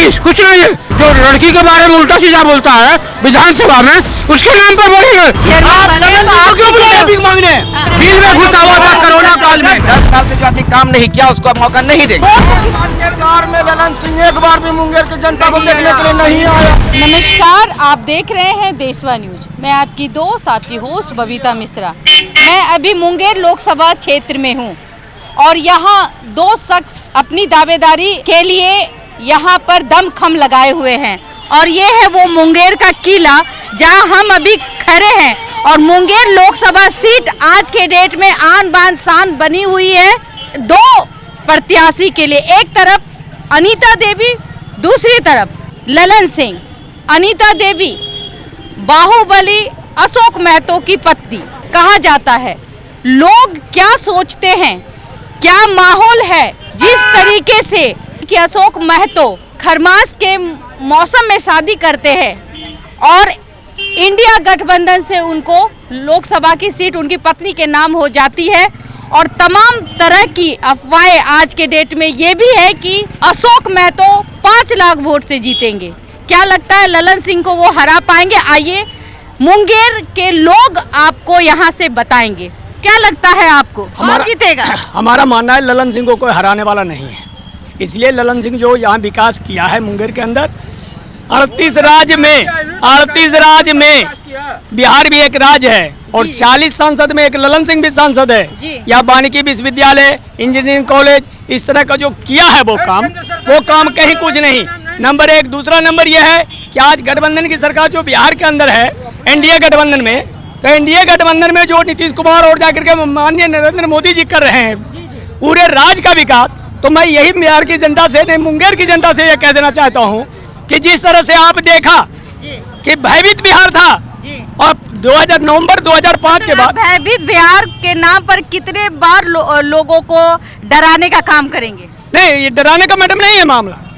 नीतीश कुछ नहीं है, जो लड़की के बारे में उल्टा सीधा बोलता है विधानसभा में, उसके नाम पर बोलेंगे। क्यों बुलाया भीख मांगने? बिल में घुसा हुआ था कोरोना काल में। 10 साल से जो आदमी काम नहीं किया उसको अब मौका नहीं देंगे। कार में ललन सिंह एक बार भी मुंगेर की जनता को देखने के लिए नहीं आया। नमस्कार, आप देख रहे हैं देशवा न्यूज। मैं आपकी दोस्त, आपकी होस्ट बबीता मिश्रा। मैं अभी मुंगेर लोकसभा क्षेत्र में हूं और यहां दो शख्स अपनी दावेदारी के लिए यहां पर दमखम लगाए हुए हैं और ये है वो मुंगेर का किला जहां हम अभी खड़े हैं। और मुंगेर लोकसभा सीट आज के डेट में आन बान शान बनी हुई है दो प्रत्याशी के लिए। एक तरफ अनीता देवी, दूसरी तरफ ललन सिंह। अनीता देवी बाहुबली अशोक महतो की पत्नी कहा जाता है। लोग क्या सोचते हैं, क्या माहौल है जिस तरीके से कि अशोक महतो खरमास के मौसम में शादी करते हैं और इंडिया गठबंधन से उनको लोकसभा की सीट उनकी पत्नी के नाम हो जाती है। और तमाम तरह की अफवाहें आज के डेट में ये भी है कि अशोक महतो 5 लाख वोट से जीतेंगे। क्या लगता है ललन सिंह को वो हरा पाएंगे? आइए मुंगेर के लोग आपको यहाँ से बताएंगे। क्या लगता है आपको, कौन जीतेगा? हमारा मानना है ललन सिंह को कोई हराने वाला नहीं है। इसलिए ललन सिंह जो यहाँ विकास किया है मुंगेर के अंदर, 38 राज्य में बिहार भी एक राज्य है और 40 सांसद में एक ललन सिंह भी सांसद है। या वानिकी विश्वविद्यालय, इंजीनियरिंग कॉलेज, इस तरह का जो किया है वो काम कहीं कुछ नहीं। नंबर 1। दूसरा नंबर यह है कि आज गठबंधन की सरकार जो बिहार के अंदर है एनडीए गठबंधन में, तो एनडीए गठबंधन में जो नीतीश कुमार और जाकर के माननीय नरेंद्र मोदी जी कर रहे हैं पूरे राज्य का विकास, तो मैं यही बिहार की जनता से नहीं मुंगेर की जनता से यह कह देना चाहता हूँ कि जिस तरह से आप देखा कि भयभीत बिहार था और 2000 नवंबर 2005 के बाद भयभीत बिहार के नाम पर कितने बार लोगों को डराने का काम करेंगे? नहीं, ये डराने का मैडम नहीं है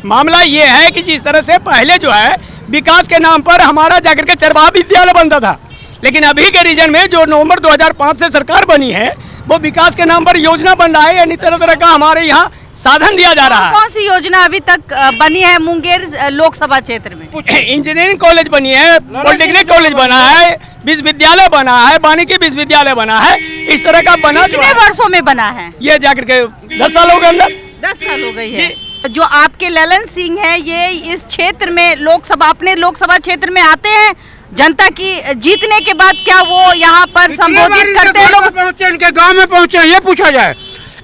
मामला ये है कि जिस तरह से पहले जो है विकास के नाम पर हमारा जाकर के चरवाहा विद्यालय बनता था, लेकिन अभी के रीजन में जो नवंबर 2005 से सरकार बनी है वो विकास के नाम पर योजना बन रहा है, यानी तरह तरह का हमारे यहाँ साधन दिया जा रहा है। कौन सी योजना अभी तक बनी है मुंगेर लोकसभा क्षेत्र में? इंजीनियरिंग कॉलेज बनी है, पॉलिटेक्निक कॉलेज बना है, विश्वविद्यालय बना है, वानिकी विश्वविद्यालय बना है, इस तरह का बना। कितने वर्षों में बना है? ये जाकर के 10 सालों के अंदर 10 साल हो गई है। जो आपके ललन सिंह है ये इस क्षेत्र में अपने लोकसभा क्षेत्र में आते हैं, जनता की जीतने के बाद क्या वो यहाँ पर संबोधित करते हैं? लोग पहुंचे, इनके गांव में पहुंचे, ये पूछा जाए।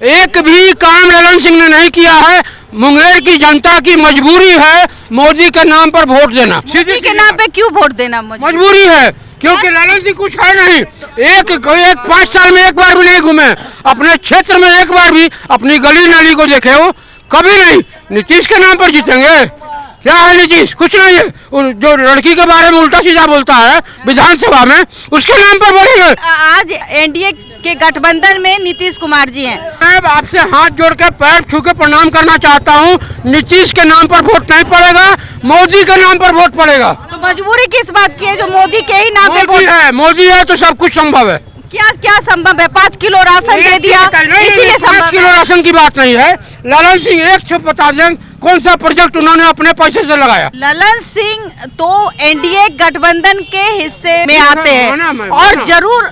एक भी काम ललन सिंह ने नहीं किया है। मुंगेर की जनता की मजबूरी है मोदी के नाम पर वोट देना। मोदी के नाम पे क्यों वोट देना? मजबूरी है क्योंकि ललन सिंह कुछ है नहीं। एक 5 साल में एक बार भी नहीं घूमे, अपने क्षेत्र में एक बार भी अपनी गली नाली को देखे हो, कभी नहीं। नीतीश के नाम पर जीतेंगे? क्या है नीतीश? कुछ नहीं है, जो लड़की के बारे में उल्टा सीधा बोलता है विधानसभा में, उसके नाम पर बोलेंगे। आज एनडीए के गठबंधन में नीतीश कुमार जी हैं। मैं आपसे हाथ जोड़ के पैर छू के प्रणाम करना चाहता हूँ। नीतीश के नाम पर वोट नहीं पड़ेगा, मोदी के नाम पर वोट पड़ेगा। तो मजबूरी किस बात की है जो मोदी के ही नाम पे वोट है? मोदी है तो सब कुछ संभव है। क्या संभव है? 5 किलो राशन दे दिया, इसीलिए 5 किलो राशन की बात नहीं है। ललन सिंह एक से बता दें कौन सा प्रोजेक्ट उन्होंने अपने पैसे से लगाया। ललन सिंह तो एनडीए गठबंधन के हिस्से में आते हैं और जरूर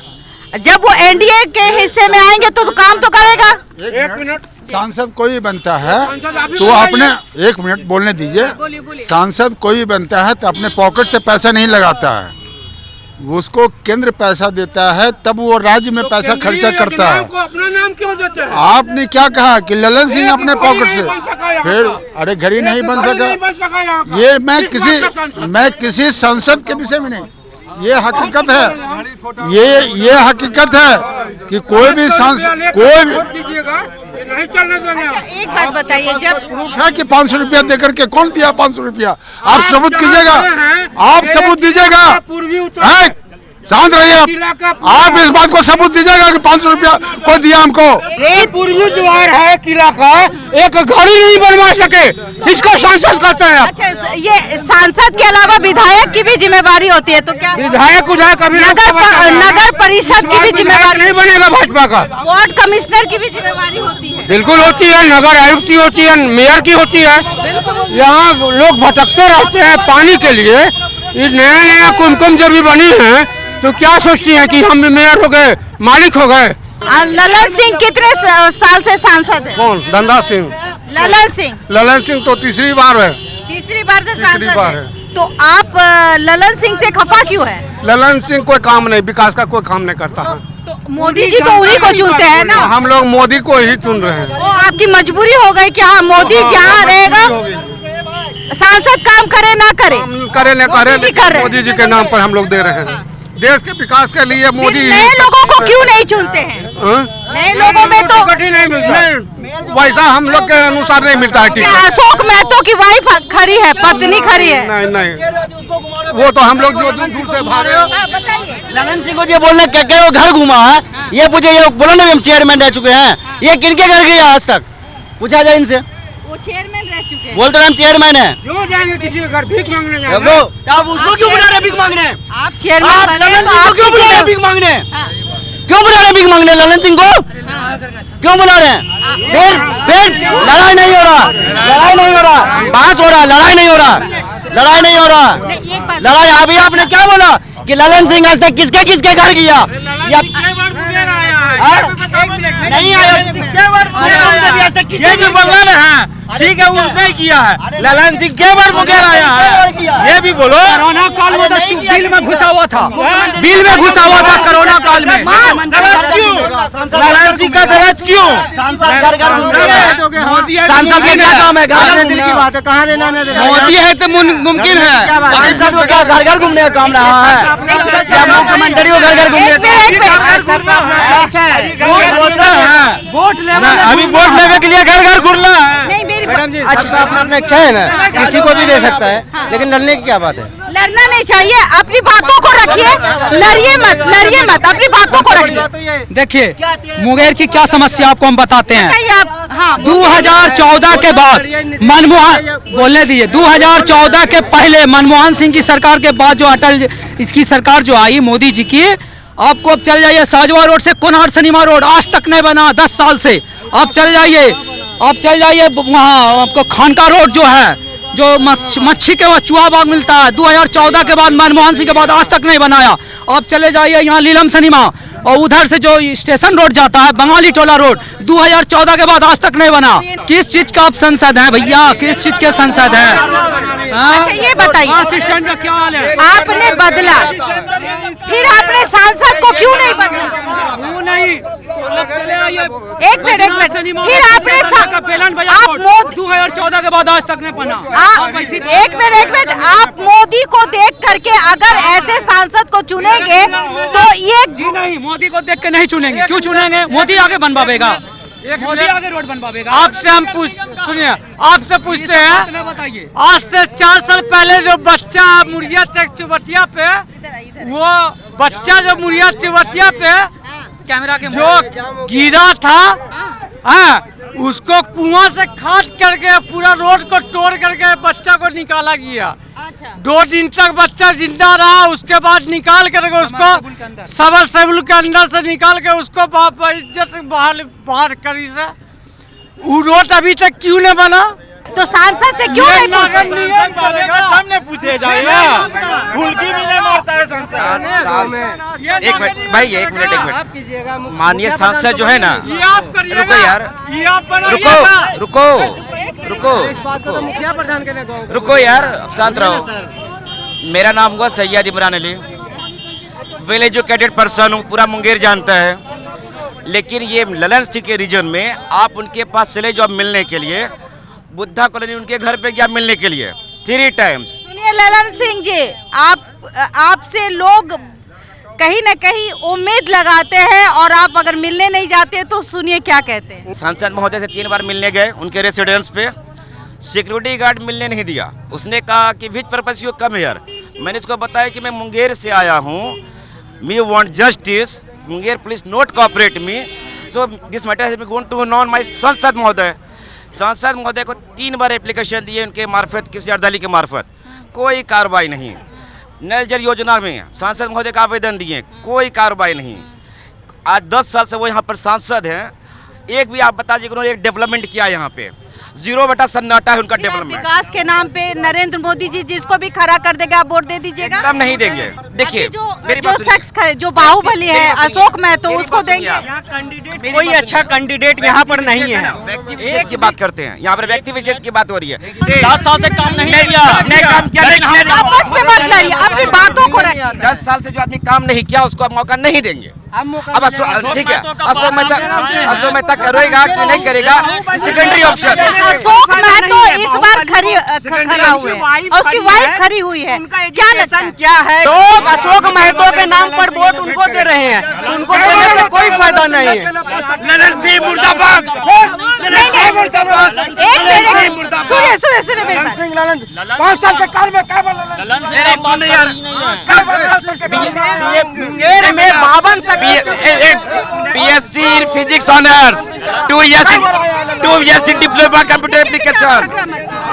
जब वो एनडीए के हिस्से में आएंगे तो काम तो करेगा। एक मिनट, सांसद कोई बनता है तो अपने 1 मिनट बोलने दीजिए। सांसद कोई बनता है तो अपने पॉकेट से पैसा नहीं लगाता है, उसको केंद्र पैसा देता है, तब वो राज्य में पैसा खर्चा करता है। अपना नाम क्यों देते हैं? आपने क्या कहा कि ललन सिंह अपने पॉकेट से? फिर अरे घर ही नहीं बन सका। ये मैं किसी सांसद के विषय में नहीं, ये हकीकत है, ये हकीकत है कि कोई भी सांसद एक बात बताइए, जब प्रूफ है कि 500 रुपया देकर के कौन दिया 500 रुपया? आप सबूत कीजिएगा, आप सबूत दीजिएगा। शांत रहिए आप इस बात को सबूत दीजिएगा कि 500 रुपया कोई दिया हमको। ये पूर्वी द्वार है किला का, एक घड़ी नहीं बनवा सके, इसको सांसद कहते हैं आप। अच्छा, ये सांसद के अलावा विधायक की भी जिम्मेवारी होती है, तो क्या विधायक उधायक अभी नगर परिषद की भी जिम्मेवारी, नहीं बनेगा भाजपा का। वार्ड कमिश्नर की भी जिम्मेवारी होती है। बिल्कुल होती है, नगर आयुक्त की होती है, मेयर की होती है। यहाँ लोग भटकते रहते हैं पानी के लिए। ये नया नया कुमकुम जब भी बनी है तो क्या सोचती हैं कि हम भी मेयर हो गए, मालिक हो गए। ललन सिंह कितने साल से सांसद है? कौन? धनराज सिंह। ललन सिंह तो तीसरी बार है। तीसरी बार से तीसरी सांसद बार है। है। तो आप ललन सिंह से खफा क्यों है? ललन सिंह कोई काम नहीं, विकास का कोई काम नहीं करता है। तो मोदी जी तो उन्हीं को चुनते हैं ना। हम लोग मोदी को ही चुन रहे हैं। वो आपकी मजबूरी हो गई कि हाँ मोदी जहाँ रहेगा सांसद काम करे ना करे, हम करे न करे, मोदी जी कर रहे हैं। मोदी जी के नाम पर हम लोग दे रहे हैं। देश के विकास के लिए मोदी फिर नए लोगों को क्यों नहीं चुनते हैं? हाँ? नए लोगों में तो टिकट ही नहीं मिलता। नहीं, वैसा हम लोग के अनुसार नहीं मिलता है क्या टिकट। अशोक महतो की वाइफ खड़ी है, पत्नी खड़ी है। नहीं नहीं, वो तो हम लोग जो दूर दूर से भागे। बताइए। ललन सिंह को ये बोलना क्या वो घर घुमा है, ये पूछे, ये बोला ना हम चेयरमैन रह चुके हैं, ये किनके घर गया आज तक? पूछा जाए इनसे। वो चेयरमैन रह चुके हैं। बोलते हम चेयरमैन है। क्यों जाएंगे किसी के घर भीख मांगने जाएंगे? वो आप उसको क्यों बुला रहे भीख मांगने? आप चेयरमैन आप बने ललन तो सिंह को क्यों बुला रहे आप भीख मांगने? हाँ। क्यों बुला रहे भीख मांगने ललन सिंह को? क्यों बुला रहे हैं? फिर लड़ाई नहीं हो रहा, लड़ाई नहीं हो रहा, बहस हो रहा, लड़ाई नहीं हो रहा, लड़ाई नहीं हो रहा, एक बात लड़ाई। अभी आपने क्या बोला कि ललन सिंह आज तक किसके किसके घर गया? या नहीं आया, ये भी बोलना ना है, ठीक है उसने किया है। ललन सिंह के बार मुंगेर आया है, ये भी बोलो। कोरोना काल में तो बिल में घुसा हुआ था, बिल में घुसा हुआ था कोरोना काल में। ललन सिंह का दर्द क्यों? सांसद घर सांसद का क्या काम है? दिल की बात है, कहाँ देना मोदी है तो मुमकिन है। सांसद को क्या घर घर घूमने का काम रहा है? क्या मुख्यमंत्री को घर घर घूमने का? अभी वोट लेने के लिए घर घर घूमना है। नहीं मेरी अच्छा, अपना इच्छा है ना, किसी को भी दे सकता है, लेकिन लड़ने की क्या बात है? लड़ना नहीं चाहिए, अपनी बातों को रखिए, लड़िए मत, अपनी बातों को रखिए। देखिए मुंगेर की क्या समस्या आपको हम बताते हैं। बताइए आप। हाँ 2014 के बाद मनमोहन बोलने दीजिए, 2014 के पहले मनमोहन सिंह की सरकार के बाद जो अटल इसकी सरकार जो आई मोदी जी की, आपको अब चल जाइए साजवा रोड से कोनार सिनेमा रोड आज तक नहीं बना 10 साल से। आप चल जाइए वहाँ आपको खानका रोड जो है, जो मच्छी के वहाँ चुहा बाग मिलता है, 2014 के बाद मनमोहन सिंह के बाद आज तक नहीं बनाया। आप चले जाइए यहाँ लीलम सिनेमा, और उधर से जो स्टेशन रोड जाता है बंगाली टोला रोड, 2014 के बाद आज तक नहीं बना। किस चीज का आप सांसद हैं भैया? किस चीज के सांसद हैं? अच्छा ये बताइए, असिस्टेंट का क्या हाल है? आपने बदला, फिर आपने सांसद को क्यों नहीं बदला? वो नहीं, एक मिनट, फिर आपने आप मोदी 2014 के बाद आज तक नहीं बना। एक मिनट, आप मोदी को देख करके अगर ऐसे सांसद को चुनेंगे तो ये जी नहीं, मोदी को देख के नहीं चुनेंगे। क्यों चुनेंगे? मोदी आगे बनवाएगा, मोदी आगे रोड बनवाएगा। आपसे हम सुनिए, आपसे पूछते हैं, बताइए। आज से 4 साल पहले जो बच्चा मुड़िया चुवटिया पे, वो बच्चा जो मुड़िया चुवटिया पे कैमरा के जो गिरा था, हाँ, उसको कुआं से खाद करके पूरा रोड को तोड़ करके बच्चा को निकाला गया। 2 दिन तक बच्चा जिंदा रहा, उसके बाद निकाल करके उसको सबल सेबुल के अंदर से निकाल के उसको इज्जत से बाहर करी से। वो रोड अभी तक क्यों नहीं बना? तो सांसद से क्यों नहीं पूछते? हमने पूछे जाएगा, भूलकी भी नहीं मारता है संसद। एक मिनट भाई, एक मिनट। माननीय सांसद जो है ना, रुको यार, रुको यार, शांत रहो। मेरा नाम हुआ Syed Imran Ali, well educated person हूँ, पूरा मुंगेर जानता है। लेकिन ये ललन सिंह के रीजन में आप उनके पास चले जॉब मिलने के लिए, बुद्धा कॉलोनी उनके घर पे गया मिलने के लिए 3 टाइम्स। सुनिए ललन सिंह जी, आपसे लोग कहीं न कहीं उम्मीद लगाते हैं, और आप अगर मिलने नहीं जाते तो सुनिए क्या कहते हैं। सांसद महोदय से 3 बार मिलने गए उनके रेसिडेंस पे, सिक्योरिटी गार्ड मिलने नहीं दिया। उसने कहा कि which purpose you come here. मैंने उसको बताया कि मैं मुंगेर से आया हूँ, me want justice, Munger police not cooperate me, so this matter has been going to known my सांसद महोदय। सांसद महोदय को 3 बार एप्लीकेशन दिए उनके मार्फत, किसी अर्दली के मार्फत, कोई कार्रवाई नहीं। नल जल योजना में सांसद महोदय का आवेदन दिए, कोई कार्रवाई नहीं। आज 10 साल से वो यहाँ पर सांसद हैं, एक भी आप बता दीजिए उन्होंने एक डेवलपमेंट किया यहाँ पे? 0 बेटा सन्नाटा है उनका डेवलपमेंट। विकास के नाम पे नरेंद्र मोदी जी जिसको भी खड़ा कर देगा आप वोट दे दीजिएगा? एकदम नहीं देंगे। देखिए जो शख्स जो बाहुबली है अशोक महतो उसको देंगे? कोई अच्छा कैंडिडेट यहाँ पर नहीं है। व्यक्ति विशेष की बात करते हैं, यहाँ पर व्यक्ति विशेष की बात हो रही है। 10 साल से काम नहीं किया। आपस में मत लड़िए, अपनी बातों को रखिए। 10 साल से जो आदमी काम नहीं किया उसको अब मौका नहीं देंगे। अब ठीक है, अशोक मेहता करेगा कि नहीं करेगा सेकेंडरी ऑप्शन। अशोक महतो इस बार खड़ा हुए और उसकी वाइफ खड़ी हुई है, क्या लगन क्या है? लोग अशोक महतो के नाम पर वोट उनको दे रहे हैं, उनको देने से कोई फायदा नहीं है। ललन सिंह मुर्दाबाद। सुनिए मेरी बात। 5 साल के काल में क्या मुंगेर में 52 BSc in physics honors, 2 years in diploma computer application।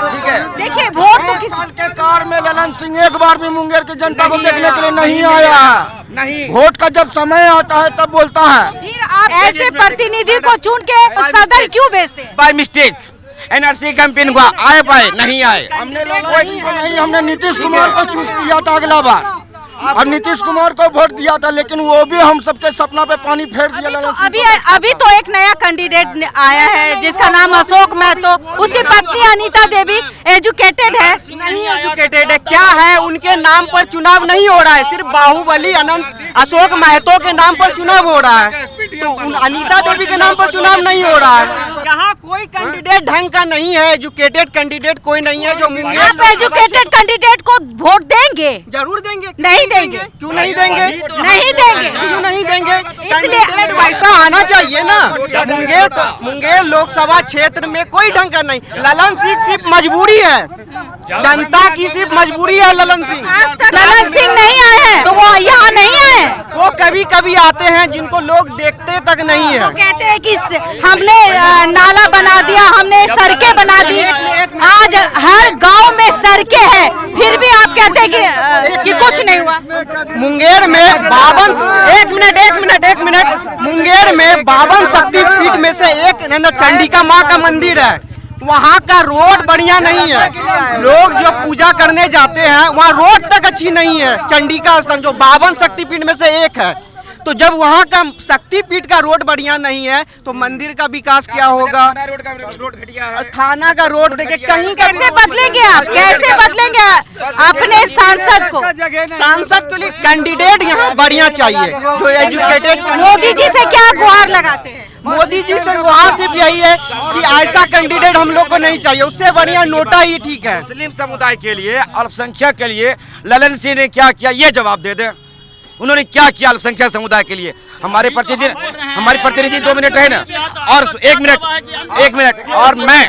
ठीक है, देखिए वोट तो किस के कार में ललन सिंह एक बार भी मुंगेर की जनता को देखने के लिए नहीं आया है। नहीं, वोट का जब समय आता है तब बोलता है। फिर आप ऐसे प्रतिनिधि को चुन के सदन क्यों भेजते हैं? बाय मिस्टेक NRC कैंपेन हुआ, आए पाए नहीं आए। हमने नीतीश कुमार को चूज किया था अगला बार, अब नीतीश कुमार को वोट दिया था, लेकिन वो भी हम सबके सपना पे पानी फेर दिया ललन सिंह। अभी तो एक नया कैंडिडेट आया है जिसका नाम अशोक महतो, उसकी पत्नी अनीता देवी एजुकेटेड है। नहीं एजुकेटेड है, क्या है? उनके नाम पर चुनाव नहीं हो रहा है, सिर्फ बाहुबली अनंत अशोक महतो के नाम पर चुनाव हो रहा है, तो उन अनीता देवी के नाम पर चुनाव नहीं हो रहा है। यहाँ कोई कैंडिडेट ढंग का नहीं है, एजुकेटेड कैंडिडेट कोई नहीं है जो मुंगेर। आप एजुकेटेड कैंडिडेट को वोट देंगे? जरूर देंगे। नहीं देंगे? क्यों नहीं देंगे? नहीं देंगे। क्यों नहीं देंगे? इसलिए वैसा आना चाहिए ना। मुंगेर लोकसभा क्षेत्र में कोई ढंग का नहीं। ललन सिंह सिर्फ मजबूरी है, जनता की सिर्फ मजबूरी है। ललन सिंह नहीं आए हैं तो वो यहाँ नहीं आए, वो कभी कभी आते हैं जिनको लोग देखते तक नहीं है। कहते हैं कि हमने नाला बना दिया, हमने सड़कें बना दी, आज हर गांव में सड़कें हैं, फिर भी आप कहते हैं कि कुछ नहीं हुआ। मुंगेर में 52 एक मिनट मुंगेर में 52 शक्तिपीठ में से एक चंडिका माँ का मंदिर है, वहाँ का रोड बढ़िया नहीं है। लोग जो पूजा करने जाते हैं वहाँ रोड तक अच्छी नहीं है। चंडिका स्थान जो 52 शक्तिपीठ में से एक है, तो जब वहाँ का शक्तिपीठ का रोड बढ़िया नहीं है तो मंदिर का विकास क्या होगा? थाना का रोड देखे कहीं का। कैसे बदलेंगे आप? कैसे बदलेंगे अपने सांसद को? सांसद के लिए कैंडिडेट यहाँ बढ़िया चाहिए जो एजुकेटेड। मोदी जी से क्या गुहार लगाते हैं? मोदी जी से वहाँ सिर्फ यही है कि ऐसा कैंडिडेट हम लोग को नहीं चाहिए, उससे बढ़िया नोटा ही ठीक है। मुस्लिम समुदाय के लिए, अल्पसंख्यक के लिए ललन सिंह ने क्या किया ये जवाब दे दें। उन्होंने क्या किया अल्पसंख्यक समुदाय के लिए? हमारे प्रतिनिधि 2 मिनट है ना, और 1 मिनट और मैं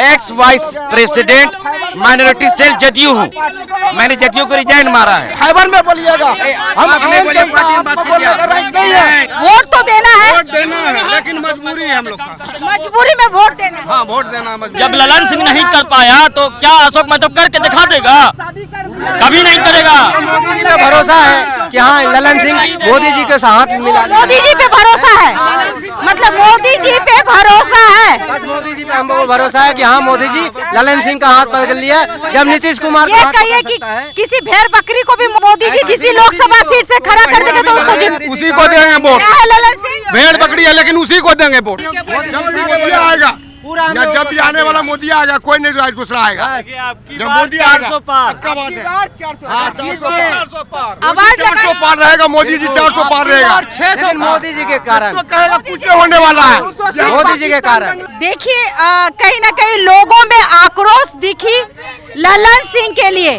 ex vice president minority cell JDU हूँ। मैंने जदयू को रिजाइन मारा है। खैबर में बोलिएगा, हम आपको बोलने का राइट नहीं है। वोट तो देना है, वोट देना है, लेकिन मजबूरी है हम लोग का। मजबूरी में वोट देना है। हाँ, वोट देना मजबूरी। जब ललन सिंह नहीं कर पाया तो क्या अशोक महतो करके दिखा देगा? कभी नहीं करेगा। भरोसा है कि हाँ ललन सिंह मोदी जी के साथ मिला। मोदी जी पे भरोसा है, मतलब मोदी जी पे भरोसा है। मोदी जी पे हमको भरोसा है कि हाँ मोदी जी ललन सिंह का हाथ पकड़ लिया। जब नीतीश कुमार ये कहिए कि किसी भेड़ बकरी को भी मोदी जी किसी लोकसभा सीट से खड़ा कर देंगे तो उसको उसी को देंगे वोट। ललन सिंह भेड़ बकरी है लेकिन उसी को देंगे वोट। मोदी आएगा या जब भी आने वाला मोदी आएगा, कोई नहीं दूसरा आएगा। जब मोदी आएगा 400 पार, आवाज 400 पार रहेगा। मोदी जी 400 पार रहेगा। 600 मोदी जी के कारण कुछ होने वाला है मोदी जी के कारण। देखिए कहीं ना कहीं लोगों में आक्रोश दिखी ललन सिंह के लिए,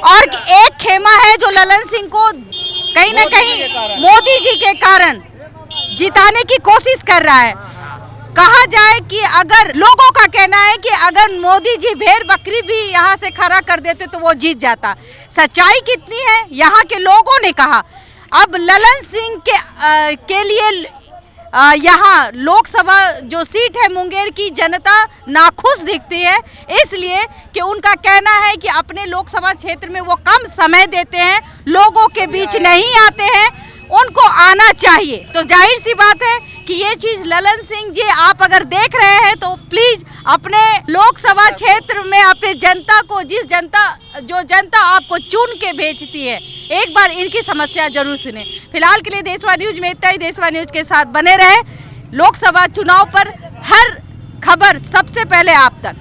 और एक खेमा है जो ललन सिंह को कहीं ना कहीं मोदी जी के कारण जिताने की कोशिश कर रहा है। कहा जाए कि अगर लोगों का कहना है कि अगर मोदी जी भेड़ बकरी भी यहाँ से खड़ा कर देते तो वो जीत जाता। सच्चाई कितनी है यहाँ के लोगों ने कहा। अब ललन सिंह के लिए यहाँ लोकसभा जो सीट है मुंगेर की जनता नाखुश दिखती है, इसलिए कि उनका कहना है कि अपने लोकसभा क्षेत्र में वो कम समय देते हैं, लोगों के बीच नहीं आते हैं, उनको आना चाहिए। तो जाहिर सी बात है कि ये चीज़ ललन सिंह जी आप अगर देख रहे हैं तो प्लीज़ अपने लोकसभा क्षेत्र में अपने जनता को, जो जनता आपको चुन के भेजती है, एक बार इनकी समस्या जरूर सुने। फिलहाल के लिए देशवा न्यूज में इतना ही। देशवा न्यूज के साथ बने रहे। लोकसभा चुनाव पर हर खबर सबसे पहले आप तक।